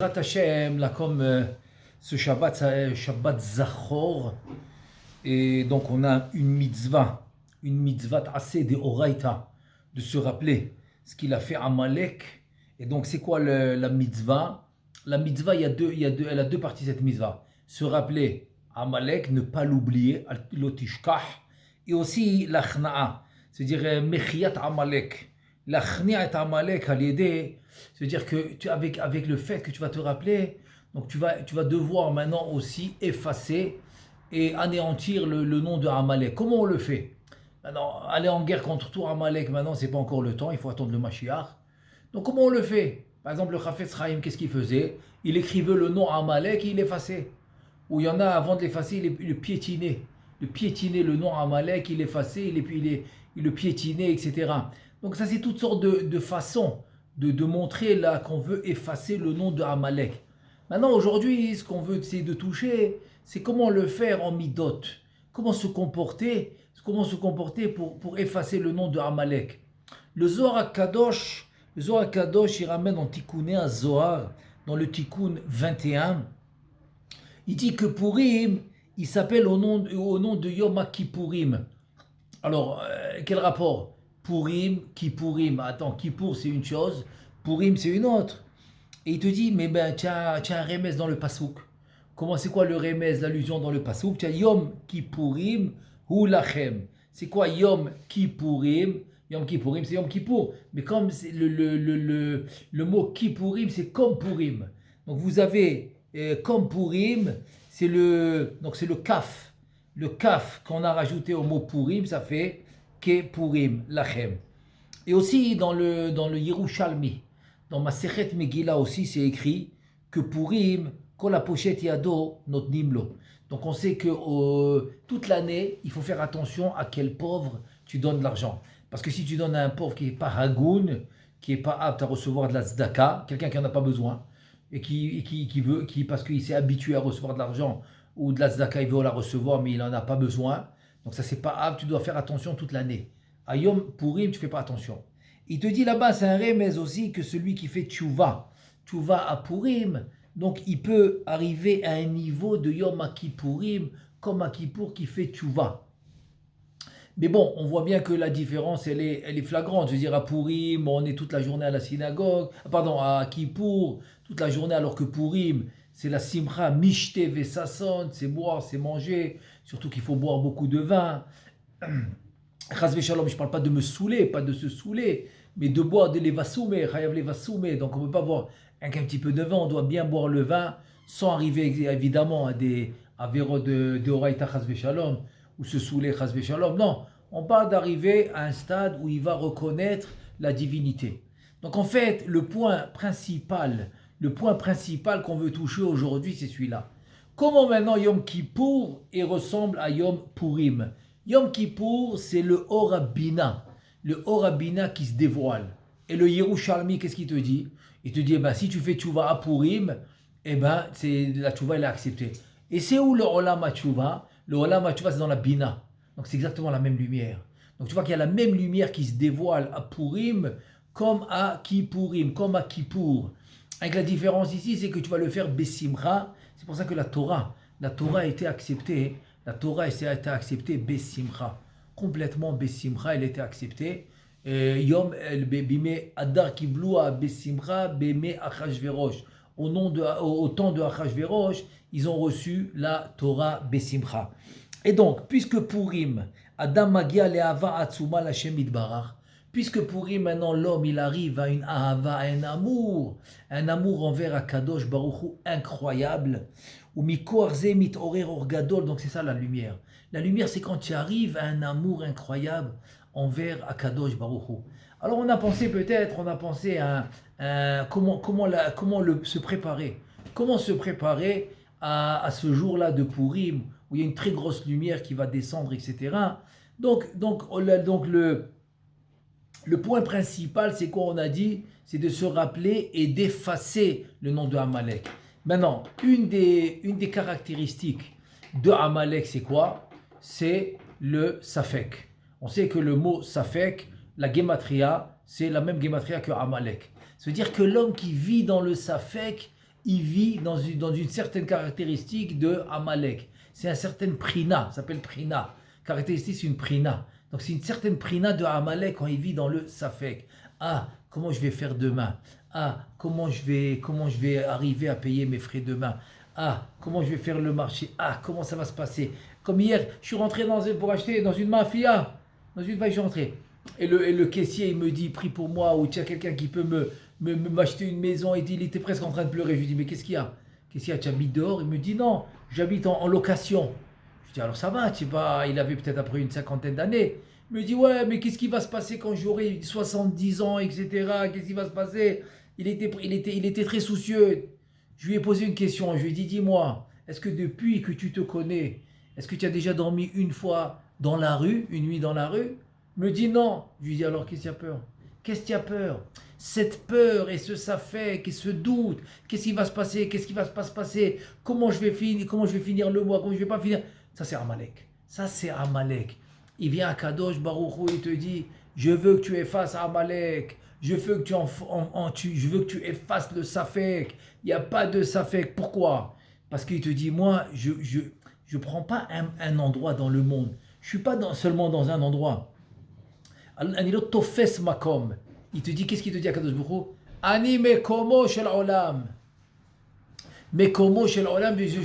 Bezrat Hashem, là, comme ce Shabbat, c'est Shabbat Zachor, et donc on a une mitzvah assez de Oraita, de se rappeler ce qu'il a fait à Amalek. Et donc c'est quoi la mitzvah? La mitzvah, elle a deux parties cette mitzvah. Se rappeler Amalek, ne pas l'oublier, l'otishkah, et aussi l'achna'a, c'est-à-dire Mechiat Amalek. L'achniat Amalek à l'aider, c'est-à-dire que avec le fait que tu vas te rappeler, donc tu vas devoir maintenant aussi effacer et anéantir le nom de Amalek. Comment on le fait? Maintenant, aller en guerre contre tout Amalek, maintenant, c'est pas encore le temps, il faut attendre le Mashiach. Donc, comment on le fait? Par exemple, le Chafetz Chaim, qu'est-ce qu'il faisait? Il écrivait le nom Amalek et il l'effaçait. Ou il y en a, avant de l'effacer, il le piétinait. Il piétinait le nom Amalek, il l'effaçait, il le piétinait, etc. Donc, ça, c'est toutes sortes de façons de montrer là qu'on veut effacer le nom de Amalek. Maintenant, aujourd'hui, ce qu'on veut essayer de toucher, c'est comment le faire en midot. Comment se comporter pour effacer le nom de Amalek. Le Zohar Kadosh, il ramène en Tikkuné à Zohar, dans le Tikkun 21. Il dit que Purim, il s'appelle au nom de Yom Kippourim. Alors, quel rapport? Purim, Kippourim. Attends, Kippour c'est une chose, Purim c'est une autre. Et il te dit, mais ben, tu as un remez dans le pasouk. Comment, c'est quoi le remez, l'allusion dans le pasouk? Tu as Yom Kippourim ou Lachem. C'est quoi Yom Kippourim? Yom Kippourim, c'est Yom Kippour. Mais comme le mot Kippourim, c'est comme Purim. Donc vous avez comme Purim, c'est le kaf. Le kaf qu'on a rajouté au mot Purim, ça fait Ke Purim, Lachem. Et aussi dans le Yerushalmi, dans ma Sechet Megillah aussi, c'est écrit que Purim, quand la pochette yado, notre nimlo. Donc on sait que toute l'année, il faut faire attention à quel pauvre tu donnes de l'argent. Parce que si tu donnes à un pauvre qui n'est pas hagoun, qui n'est pas apte à recevoir de la tzedaka, quelqu'un qui n'en a pas besoin, et parce qu'il s'est habitué à recevoir de l'argent, ou de la tzedaka, il veut la recevoir, mais il n'en a pas besoin, donc ça c'est pas apte, tu dois faire attention toute l'année. À Yom Purim, tu fais pas attention. Il te dit là-bas, c'est un remez aussi que celui qui fait tchouva à Purim, donc il peut arriver à un niveau de Yom Kippourim, comme à Kippour qui fait tchouva. Mais bon, on voit bien que la différence, elle est flagrante. Je veux dire, à Purim, on est toute la journée à la synagogue, pardon, à Kippour, toute la journée, alors que Purim, c'est la simcha, mishte vesasson, c'est boire, c'est manger, surtout qu'il faut boire beaucoup de vin. Chas Shalom, je ne parle pas de me saouler, pas de se saouler, mais de boire de l'evasoume, chayav l'evasoume. Donc on ne peut pas boire un petit peu de vin, on doit bien boire le vin, sans arriver évidemment à des avéros de Oraïta Chas Shalom, ou se saouler Chas Shalom. Non, on parle d'arriver à un stade où il va reconnaître la divinité. Donc en fait, le point principal qu'on veut toucher aujourd'hui, c'est celui-là. Comment maintenant Yom Kippour ressemble à Yom Purim? Yom Kippour, c'est le Horabina qui se dévoile. Et le Yerushalmi, qu'est-ce qu'il te dit? Il te dit, si tu fais tchouva à Purim, la tchouva, elle est acceptée. Et c'est où le Olam HaTchouva? Le Olam HaTchouva, c'est dans la Bina. Donc c'est exactement la même lumière. Donc tu vois qu'il y a la même lumière qui se dévoile à Purim comme à Kippourim, comme à Kippour. Avec la différence ici, c'est que tu vas le faire Bessimcha. C'est pour ça que la Torah a été acceptée. La Torah a été acceptée Bessimcha. Complètement Bessimcha, elle a été acceptée. Yom el bime adar kibloua Bessimcha beme Achashverosh. Au temps de Achashverosh, ils ont reçu la Torah Bessimcha. Et donc, puisque Purim, Adam Magia Leava Atsuma Lashem Idbarach, puisque Purim, maintenant, l'homme, il arrive à une ahava, un amour envers Akadosh Baruch Hu incroyable, ou Mikoarze mit orer orgadol, donc c'est ça la lumière. La lumière, c'est quand tu arrives à un amour incroyable envers Akadosh Baruch Hu. Alors on a pensé à se préparer. Comment se préparer à ce jour-là de Purim, où il y a une très grosse lumière qui va descendre, etc. Donc le point principal, c'est quoi on a dit? C'est de se rappeler et d'effacer le nom de Amalek. Maintenant, une des caractéristiques de Amalek, c'est quoi? C'est le Safek. On sait que le mot Safek, la Gematria, c'est la même Gematria que Amalek. Ça veut dire que l'homme qui vit dans le Safek il vit dans une certaine caractéristique de Amalek. C'est un certain prina, ça s'appelle prina. Caractéristique, c'est une prina. Donc c'est une certaine prina de Amalek quand il vit dans le Safek. Ah, comment je vais faire demain? Ah, comment je vais arriver à payer mes frais demain? Ah, comment je vais faire le marché? Ah, comment ça va se passer? Comme hier, je suis rentré pour acheter dans une mafia. Dans une mafia, je suis rentré. Et le caissier, il me dit, prie pour moi, ou tu as quelqu'un qui peut m'acheter une maison. Il était presque en train de pleurer. Je lui dis, mais qu'est-ce qu'il y a? Qu'est-ce qu'il y a? Tu habites dehors? Il me dit, non, j'habite en location. Je dis, alors ça va, tu sais pas, il avait peut-être après une cinquantaine d'années. Il me dit, ouais, mais qu'est-ce qui va se passer quand j'aurai 70 ans, etc. Qu'est-ce qui va se passer? Il était très soucieux. Je lui ai posé une question. Je lui ai dit, dis-moi, est-ce que depuis que tu te connais, est-ce que tu as déjà dormi une fois dans la rue, une nuit dans la rue? Il me dit non. Je lui dis, alors qu'est-ce qu'il y a peur? Qu'est-ce qu'il y a peur? Cette peur et ce safek et ce doute, qu'est-ce qui va se passer? Qu'est-ce qui va pas se passer? Comment je vais finir le mois? Comment je vais pas finir? Ça c'est Amalek. Ça c'est Amalek. Il vient à Kadosh Baruch Hu, il te dit, je veux que tu effaces Amalek. Je veux que je veux que tu effaces le safek. Il n'y a pas de safek. Pourquoi? Parce qu'il te dit, moi, je prends pas un endroit dans le monde. Je suis pas seulement dans un endroit. Il te dit, qu'est-ce qu'il te dit à Kadosh Baruch Hu? Ani mekomo shel olam. Mekomo shel olam, je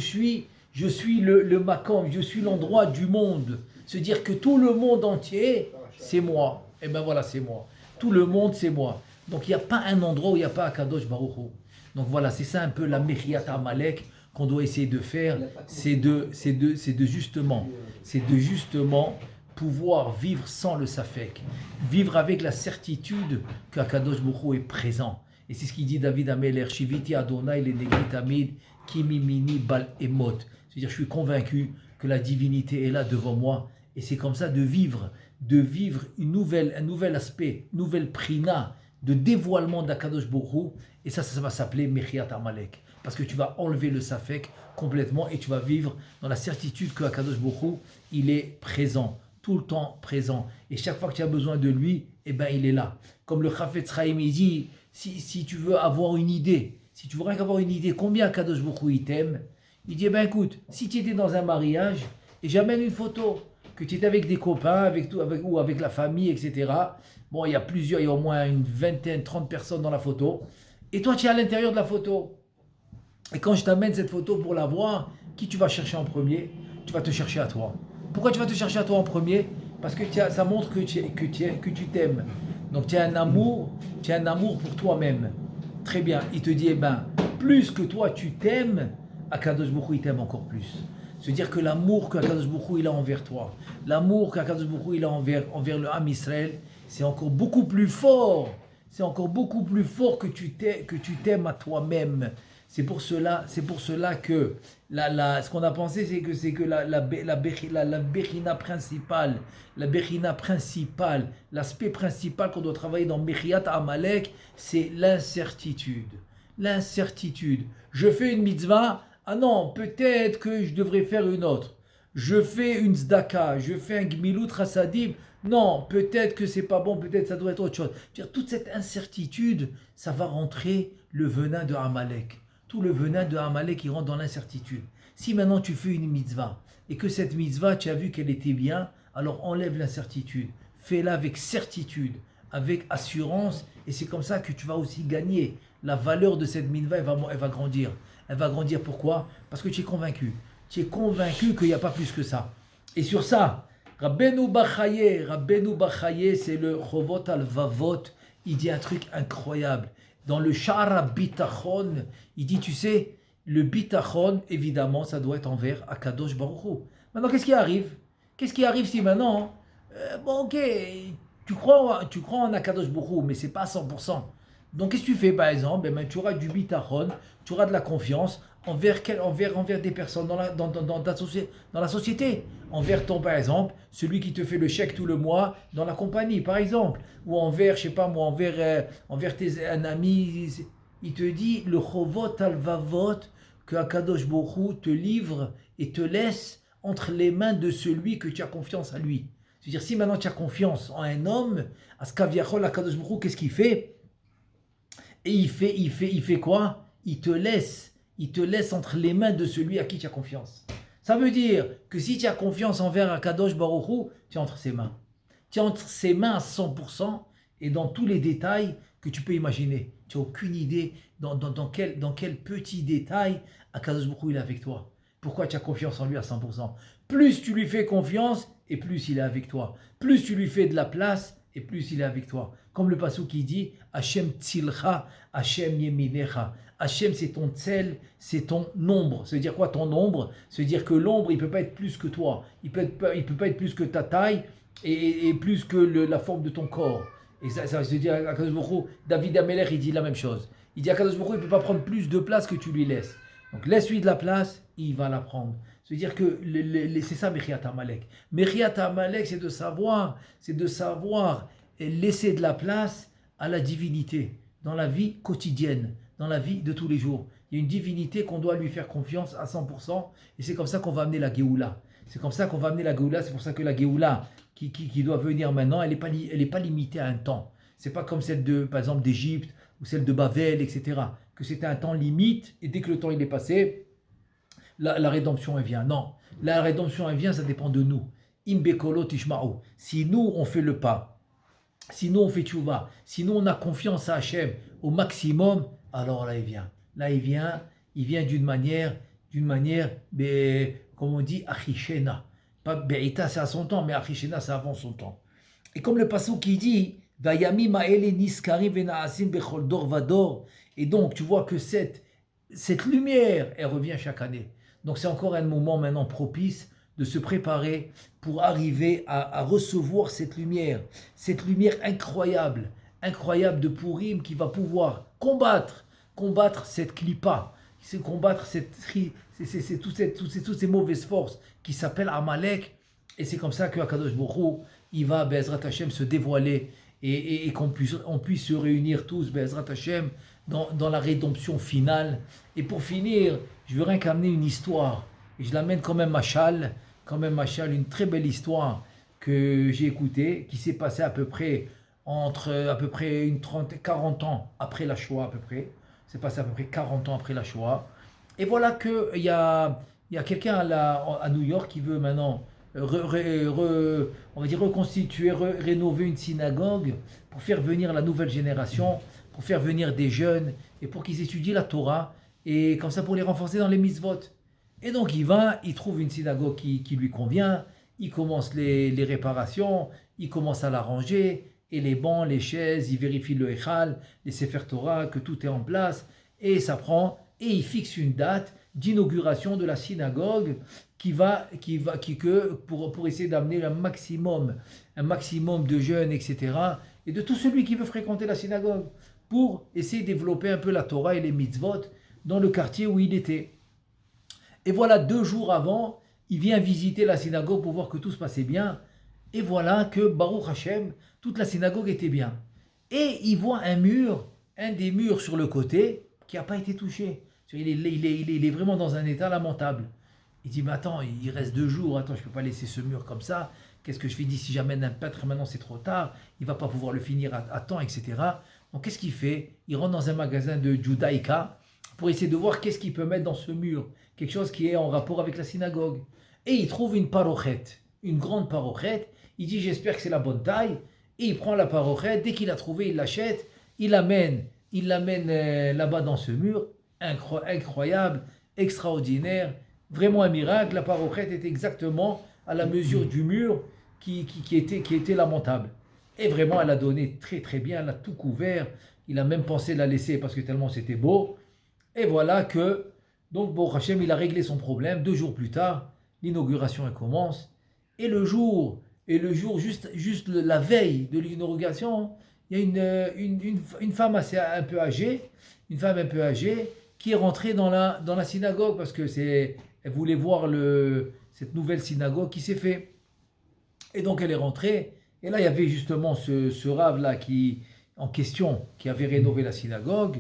suis le makom, je suis l'endroit du monde. Se dire que tout le monde entier, c'est moi. Et ben voilà, c'est moi. Tout le monde, c'est moi. Donc il n'y a pas un endroit où il n'y a pas Akadosh Baruch Hu. Donc voilà, c'est ça un peu la Mechiyat Amalek qu'on doit essayer de faire. C'est de justement pouvoir vivre sans le Safek. Vivre avec la certitude qu'Akadosh Baruch Hu est présent. Et c'est ce qu'il dit David Ameler, Shiviti Adonai le Negri Tamid, Kimimini Bal Emot. C'est-à-dire, je suis convaincu que la divinité est là devant moi. Et c'est comme ça de vivre un nouvel aspect, une nouvelle prina de dévoilement d'Akadosh Baruch Hu. Et ça va s'appeler Mechiyat Amalek. Parce que tu vas enlever le Safek complètement et tu vas vivre dans la certitude que Akadosh Baruch Hu, il est présent, tout le temps présent. Et chaque fois que tu as besoin de lui, eh ben, il est là. Comme le Chafetz Chaim, il dit, si tu veux avoir une idée, si tu veux rien qu'avoir une idée, combien Akadosh Baruch Hu il t'aime, il dit, eh ben écoute, si tu étais dans un mariage, et j'amène une photo, que tu étais avec des copains, ou avec la famille, etc. Bon, il y a au moins une vingtaine, 30 personnes dans la photo. Et toi, tu es à l'intérieur de la photo. Et quand je t'amène cette photo pour la voir, qui tu vas chercher en premier? Tu vas te chercher à toi. Pourquoi tu vas te chercher à toi en premier? Parce que ça montre que tu t'aimes. Donc tu as un amour pour toi-même. Très bien. Il te dit, eh ben, plus que toi tu t'aimes, Akadosh Baruch Hu il t'aime encore plus. Se dire que l'amour qu'Akadosh Baruch Hu il a envers toi, l'amour qu'Akadosh Baruch Hu il a envers le Ham Israël, c'est encore beaucoup plus fort. C'est encore beaucoup plus fort que tu t'aimes à toi-même. C'est pour cela que ce qu'on a pensé, c'est que la Bechina principale, l'aspect principal qu'on doit travailler dans Mechiyat Amalek, c'est l'incertitude. L'incertitude. Je fais une mitzvah, ah non, peut-être que je devrais faire une autre. Je fais une tzedaka, je fais un gmilut chassadim. Non, peut-être que c'est pas bon, peut-être ça doit être autre chose. Toute cette incertitude, ça va rentrer le venin de Amalek. Tout le venin de Amalek qui rentre dans l'incertitude. Si maintenant tu fais une mitzvah et que cette mitzvah, tu as vu qu'elle était bien, alors enlève l'incertitude. Fais-la avec certitude, avec assurance, et c'est comme ça que tu vas aussi gagner. La valeur de cette mitzvah, elle va grandir. Elle va grandir pourquoi? Parce que tu es convaincu. Tu es convaincu qu'il n'y a pas plus que ça. Et sur ça, Rabbeinu Bachaye, c'est le Chovot al-Vavot, il dit un truc incroyable. Dans le Sha'ara Bitachon, il dit, tu sais, le Bitachon, évidemment, ça doit être envers Akadosh Baruch Hu. Maintenant, qu'est-ce qui arrive? Qu'est-ce qui arrive si maintenant, bon ok, tu crois en Akadosh Baruch Hu, mais c'est pas à 100%. Donc, qu'est-ce que tu fais, par exemple? Ben, tu auras du bitachon, tu auras de la confiance envers des personnes dans la société. Envers par exemple, celui qui te fait le chèque tout le mois dans la compagnie, par exemple. Ou envers, je sais pas moi, envers un ami. Il te dit, le chovot al-vavot, que Akadosh Baruch Hu te livre et te laisse entre les mains de celui que tu as confiance à lui. C'est-à-dire, si maintenant tu as confiance en un homme, à ce qu'Aviachol, Akadosh Baruch Hu, qu'est-ce qu'il fait? Et il fait quoi? Il te laisse il te laisse entre les mains de celui à qui tu as confiance. Ça veut dire que si tu as confiance envers Akadosh Baruch Hu, tu es entre ses mains. Tu es entre ses mains à 100% et dans tous les détails que tu peux imaginer. Tu n'as aucune idée dans quel petit détail Akadosh Baruch Hu il est avec toi. Pourquoi tu as confiance en lui à 100%? Plus tu lui fais confiance et plus il est avec toi. Plus tu lui fais de la place et plus il est avec toi. Comme le passage qui dit Hashem tzilcha, Hashem yeminecha. Hashem c'est ton tsel, c'est ton ombre. Ça veut dire quoi ton ombre? Ça veut dire que l'ombre il ne peut pas être plus que toi. Il peut pas être plus que ta taille et plus que la forme de ton corps. Et ça veut dire Akadosh Baruch Hu, David Ameler il dit la même chose. Il dit Akadosh Baruch Hu il ne peut pas prendre plus de place que tu lui laisses. Donc laisse-lui de la place, il va la prendre. Ça veut dire que c'est ça Mechiat Amalek. Mechiat Amalek c'est de savoir laisser de la place à la divinité dans la vie quotidienne, dans la vie de tous les jours. Il y a une divinité qu'on doit lui faire confiance à 100% et c'est comme ça qu'on va amener la Géoula. C'est comme ça qu'on va amener la Géoula, c'est pour ça que la Géoula qui doit venir maintenant, elle n'est pas limitée à un temps. C'est pas comme celle de, par exemple, d'Égypte ou celle de Babel, etc. Que c'était un temps limite et dès que le temps il est passé, la rédemption elle vient. Non, la rédemption elle vient, ça dépend de nous. Imbekolo tishma'u. Si nous on fait le pas, si nous on fait tchouva, si nous on a confiance à Hachem au maximum, alors là il vient. Là il vient d'une manière, comme on dit, achishena. Pas Be'ita c'est à son temps, mais achishena c'est avant son temps. Et comme le passage qui dit, Vayami ma'ele niskari vena'asim bechol dor vador. Et donc tu vois que cette lumière, elle revient chaque année. Donc c'est encore un moment maintenant propice de se préparer pour arriver à recevoir cette lumière incroyable de Purim qui va pouvoir combattre cette clipa, combattre toutes ces mauvaises forces qui s'appellent Amalek. Et c'est comme ça que Akadosh Baruch Hu, il va Be'ezrat Hashem se dévoiler et qu'on puisse se réunir tous Be'ezrat Hashem dans la rédemption finale. Et pour finir, je veux rien qu'amener une histoire. Et je l'amène comme un machal, une très belle histoire que j'ai écoutée, qui s'est passée à peu près une 40 ans après la Shoah à peu près. C'est passé à peu près 40 ans après la Shoah. Et voilà qu'il y a quelqu'un à New York qui veut maintenant on va dire reconstituer, rénover une synagogue pour faire venir la nouvelle génération, pour faire venir des jeunes et pour qu'ils étudient la Torah et comme ça pour les renforcer dans les mitzvot. Et donc il trouve une synagogue qui lui convient, il commence les réparations, il commence à l'arranger et les bancs, les chaises, il vérifie le Echal, les Sefer Torah, que tout est en place et ça prend et il fixe une date d'inauguration de la synagogue pour essayer d'amener un maximum de jeunes, etc. Et de tout celui qui veut fréquenter la synagogue pour essayer de développer un peu la Torah et les mitzvot dans le quartier où il était. Et voilà, 2 jours avant, il vient visiter la synagogue pour voir que tout se passait bien. Et voilà que Baruch Hashem, toute la synagogue était bien. Et il voit un des murs sur le côté qui n'a pas été touché. Il est vraiment dans un état lamentable. Il dit, mais attends, il reste 2 jours, attends, je ne peux pas laisser ce mur comme ça. Qu'est-ce que je fais d'ici si j'amène un peintre, maintenant c'est trop tard, il ne va pas pouvoir le finir à temps, etc. Donc qu'est-ce qu'il fait? Il rentre dans un magasin de Judaïka pour essayer de voir qu'est-ce qu'il peut mettre dans ce mur, quelque chose qui est en rapport avec la synagogue. Et il trouve une parochette, une grande parochette. Il dit, j'espère que c'est la bonne taille. Et il prend la parochette, dès qu'il a trouvé, il l'achète, il l'amène là-bas dans ce mur. Incroyable, extraordinaire, vraiment un miracle. La parochette est exactement à la mesure du mur qui était lamentable. Et vraiment, elle a donné très très bien, elle a tout couvert. Il a même pensé la laisser parce que tellement c'était beau. Et voilà que, donc, Baruch Hashem, il a réglé son problème. 2 jours plus tard, l'inauguration elle commence. Et le jour, juste la veille de l'inauguration, il y a une femme un peu âgée, qui est rentrée dans la synagogue parce que elle voulait voir cette nouvelle synagogue qui s'est fait. Et donc elle est rentrée. Et là, il y avait justement ce rave-là en question qui avait rénové la synagogue.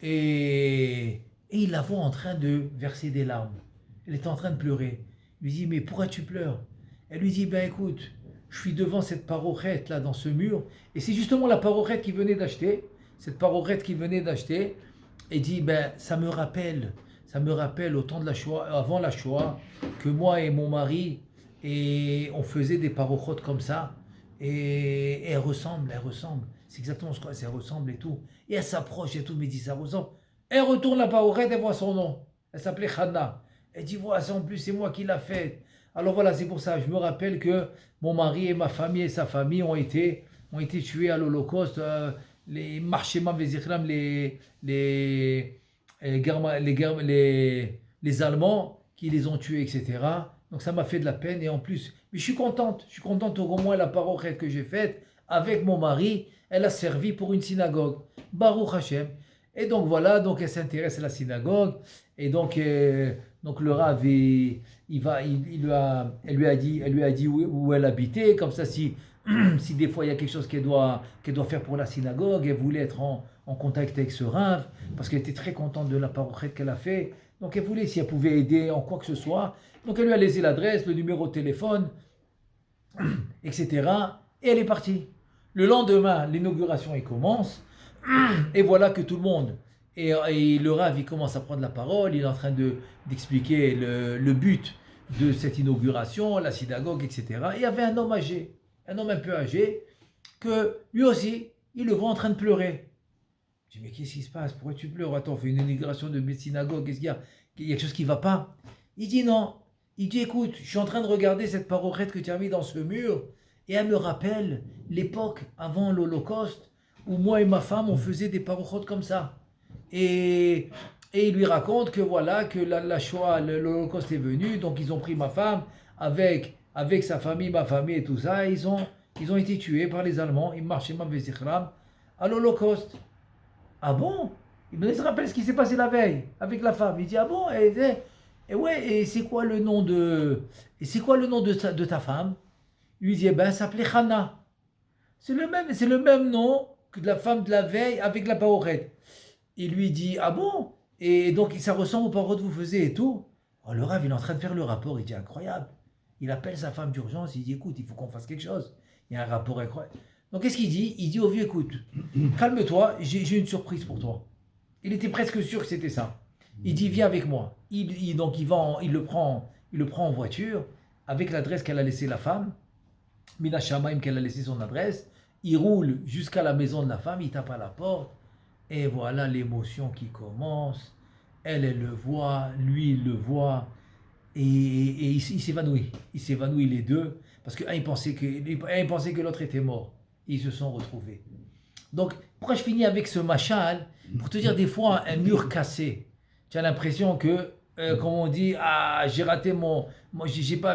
Et il la voit en train de verser des larmes. Elle était en train de pleurer. Il lui dit, mais pourquoi tu pleures? Elle lui dit, ben écoute, je suis devant cette parochette là dans ce mur. Et c'est justement la parochette qu'il venait d'acheter. Cette parochette qu'il venait d'acheter. Et dit, ben ça me rappelle ça me rappelle au temps de la Shoah, avant la Shoah, que moi et mon mari, et on faisait des parochot comme ça, et elle ressemble, elle ressemble. C'est exactement ce qu'elle ressemble et tout. Et elle s'approche et tout, me dit ça ressemble. Elle retourne la parochette, elle voit son nom. Elle s'appelait Chana. Elle dit, voilà, en plus, c'est moi qui l'a faite. Alors voilà, c'est pour ça, je me rappelle que mon mari et ma famille et sa famille ont été tués à l'Holocauste. Les Marchema Vézichlam, les Allemands qui les ont tués, etc. Donc ça m'a fait de la peine et en plus, mais je suis contente au moins la parochette que j'ai faite avec mon mari, elle a servi pour une synagogue, Baruch Hashem. Et donc voilà, donc elle s'intéresse à la synagogue et donc le Rav elle lui a dit où elle habitait, comme ça si des fois il y a quelque chose qu'elle doit faire pour la synagogue, elle voulait être en contact avec ce Rav, parce qu'elle était très contente de la parochette qu'elle a fait. Donc elle voulait, si elle pouvait aider en quoi que ce soit. Donc elle lui a laissé l'adresse, le numéro de téléphone, etc. Et elle est partie. Le lendemain, l'inauguration elle commence, et voilà que tout le monde, et le Rav il commence à prendre la parole, il est en train d'expliquer le but de cette inauguration, la synagogue, etc. Et il y avait un homme âgé, un homme un peu âgé, que lui aussi, il le voit en train de pleurer. Je dis, mais qu'est-ce qui se passe? Pourquoi tu pleures? Attends, on fait une inauguration de synagogue, qu'est-ce qu'il y a? Il y a quelque chose qui ne va pas? Il dit non. Il dit, écoute, je suis en train de regarder cette parochette que tu as mis dans ce mur, et elle me rappelle l'époque avant l'Holocauste, où moi et ma femme, on faisait des parochot comme ça. Et il lui raconte que voilà, que la Shoah, l'Holocauste est venu, donc ils ont pris ma femme avec sa famille, ma famille et tout ça, et ils ont été tués par les Allemands, ils marchaient à l'Holocauste. Ah bon? Il me rappelle ce qui s'est passé la veille avec la femme. Il dit, ah bon? Et ouais, et c'est quoi le nom de ta femme? Il lui dit, eh ben, elle s'appelait Chana. C'est le même nom que de la femme de la veille avec la parochette. Il lui dit, ah bon? Et donc, ça ressemble aux paroles que vous faisiez et tout. Oh, le Rav, il est en train de faire le rapport. Il dit, incroyable. Il appelle sa femme d'urgence. Il dit, écoute, il faut qu'on fasse quelque chose. Il y a un rapport incroyable. Donc, qu'est-ce qu'il dit? Il dit au vieux, écoute, calme-toi, j'ai une surprise pour toi. Il était presque sûr que c'était ça. Il dit, viens avec moi. Donc, il le prend en voiture avec l'adresse qu'elle a laissée la femme. Mina Shamaim, qu'elle a laissé son adresse. Il roule jusqu'à la maison de la femme, il tape à la porte. Et voilà l'émotion qui commence. Elle le voit, lui, il le voit. Et il s'évanouit. Il s'évanouit les deux. Parce qu'un, il pensait que l'autre était mort. Et ils se sont retrouvés. Donc, pourquoi je finis avec ce machal? Pour te dire, des fois, un mur cassé. Tu as l'impression que, comme on dit, ah, j'ai raté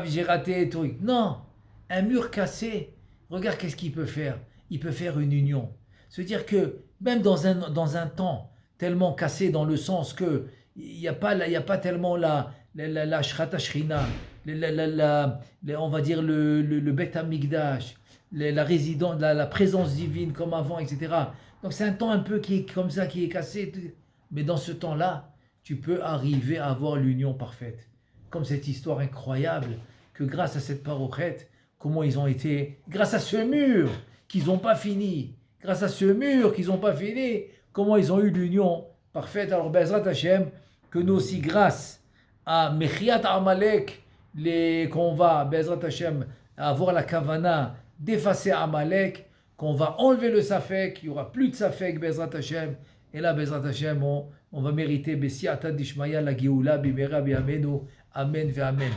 j'ai raté le truc. Non, un mur cassé, regarde qu'est-ce qu'il peut faire. Il peut faire une union. Se dire que, même dans un temps tellement cassé, dans le sens que, il n'y a pas tellement la shrata shrina, on va dire le Bet Hamikdash, la résidence, la présence divine comme avant, etc. Donc c'est un temps un peu qui est comme ça, qui est cassé. Mais dans ce temps-là, tu peux arriver à avoir l'union parfaite. Comme cette histoire incroyable que grâce à cette parochette, comment ils ont été, grâce à ce mur qu'ils n'ont pas fini, comment ils ont eu l'union parfaite. Alors Bezrat Hashem, que nous aussi grâce à Mechiat Amalek, qu'on va, Bezrat Hashem, avoir la kavana d'effacer Amalek, qu'on va enlever le Safek, il n'y aura plus de Safek, Bezrat Hashem, et là, Bezrat Hashem, on va mériter Bessiata Dishmaya la Geoula, Bimera Biamenu, Amen ve Amen.